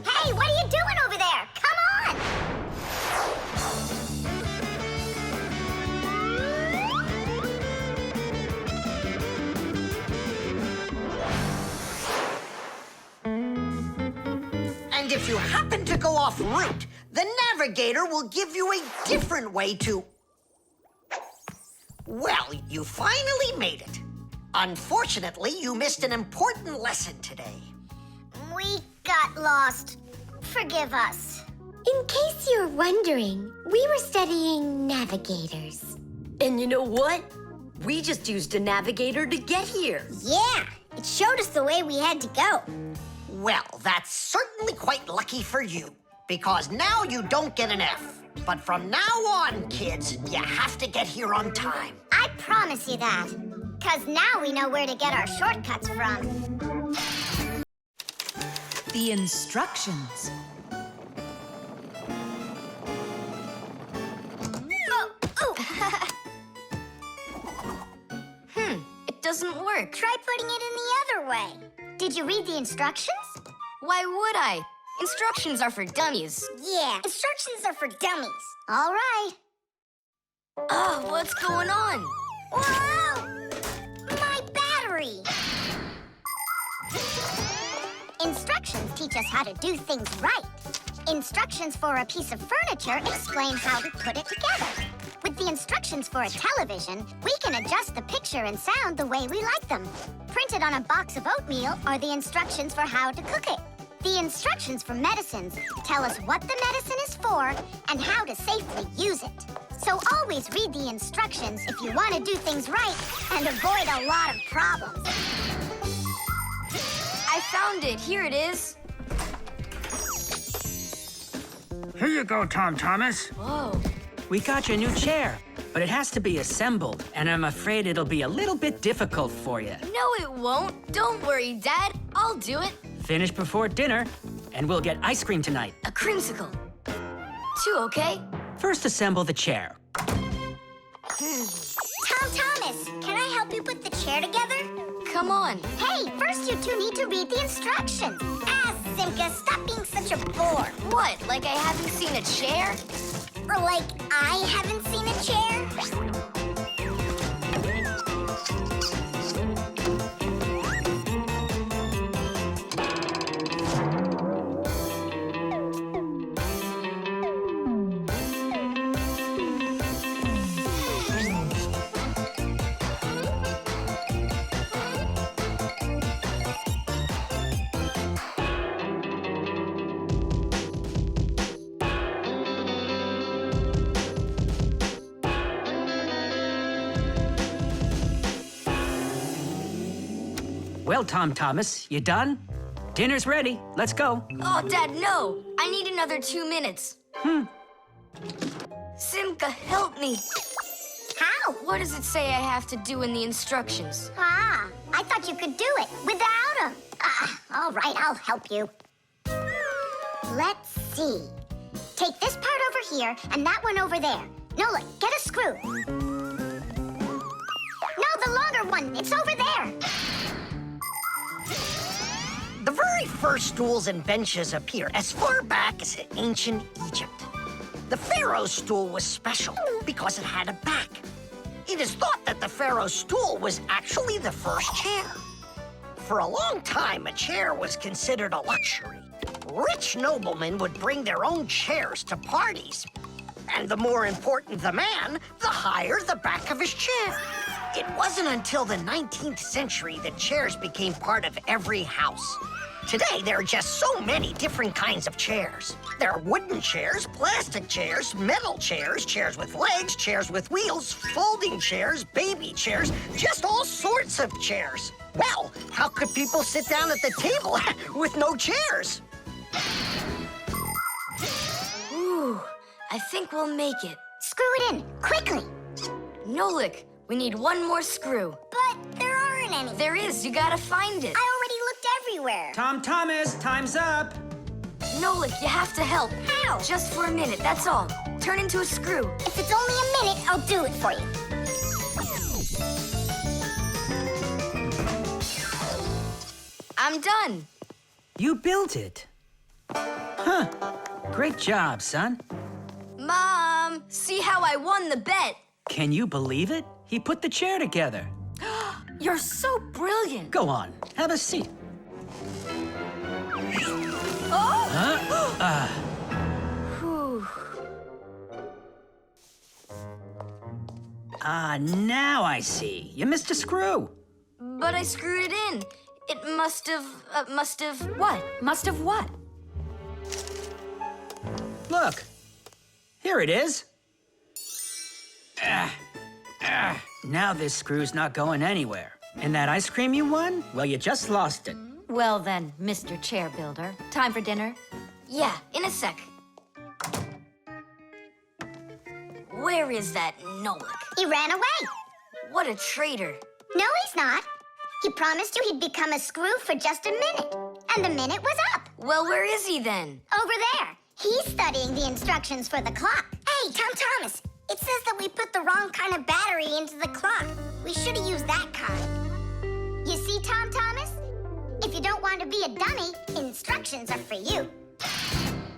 Hey, what are you doing over there? Come on! And if you happen to go off route, the navigator will give you a different way to... Well, you finally made it. Unfortunately, you missed an important lesson today. We got lost. Forgive us. In case you're wondering, we were studying navigators. And you know what? We just used a navigator to get here. Yeah, it showed us the way we had to go. Well, that's certainly quite lucky for you, because now you don't get an F. But from now on, kids, you have to get here on time. I promise you that. Because now we know where to get our shortcuts from. The instructions. It doesn't work. Try putting it in the other way. Did you read the instructions? Why would I? Instructions are for dummies. Yeah, instructions are for dummies. All right. Oh, what's going on? Whoa! My battery! Instructions teach us how to do things right. Instructions for a piece of furniture explain how to put it together. With the instructions for a television, we can adjust the picture and sound the way we like them. Printed on a box of oatmeal are the instructions for how to cook it. The instructions for medicines tell us what the medicine is for and how to safely use it. So always read the instructions if you want to do things right and avoid a lot of problems. I found it. Here it is. Here you go, Tom Thomas. Whoa. We got you a new chair, but it has to be assembled, and I'm afraid it'll be a little bit difficult for you. No, it won't. Don't worry, Dad. I'll do it. Finish before dinner, and we'll get ice cream tonight. A creamsicle. 2, okay? First, assemble the chair. Tom Thomas, can I help you put the chair together? Come on. Hey, first you two need to read the instructions. Simka, stop being such a bore. What, like I haven't seen a chair? Or like I haven't seen a chair? Well, Tom Thomas, you done? Dinner's ready. Let's go. Oh, Dad, no. I need another 2 minutes. Simka, help me. How? What does it say I have to do in the instructions? Ah, I thought you could do it without them. All right, I'll help you. Let's see. Take this part over here and that one over there. Nolik, get a screw. No, the longer one. It's over there. The very first stools and benches appear as far back as ancient Egypt. The pharaoh's stool was special because it had a back. It is thought that the pharaoh's stool was actually the first chair. For a long time, a chair was considered a luxury. Rich noblemen would bring their own chairs to parties. And the more important the man, the higher the back of his chair. It wasn't until the 19th century that chairs became part of every house. Today, there are just so many different kinds of chairs. There are wooden chairs, plastic chairs, metal chairs, chairs with legs, chairs with wheels, folding chairs, baby chairs, just all sorts of chairs. Well, how could people sit down at the table with no chairs? Ooh, I think we'll make it. Screw it in, quickly. Nolik, we need one more screw. But there aren't any. There is, you gotta find it. I already looked everywhere. Tom Thomas, time's up. Nolik, you have to help. How? Just for a minute, that's all. Turn into a screw. If it's only a minute, I'll do it for you. I'm done. You built it. Huh. Great job, son. Mom, see how I won the bet? Can you believe it? He put the chair together. You're so brilliant. Go on, have a seat. Oh! Huh? Whew. Now I see. You missed a screw. But I screwed it in. It must have what? Must have what? Look. Here it is. Now this screw's not going anywhere. And that ice cream you won? Well, you just lost it. Well then, Mr. Chair Builder, time for dinner? Yeah, in a sec. Where is that Nolik? He ran away. What a traitor. No, he's not. He promised you he'd become a screw for just a minute. And the minute was up. Well, where is he then? Over there. He's studying the instructions for the clock. Hey, Tom Thomas, it says that we put the wrong kind of battery into the clock. We should have used that kind. You see, Tom Thomas? If you don't want to be a dummy, instructions are for you.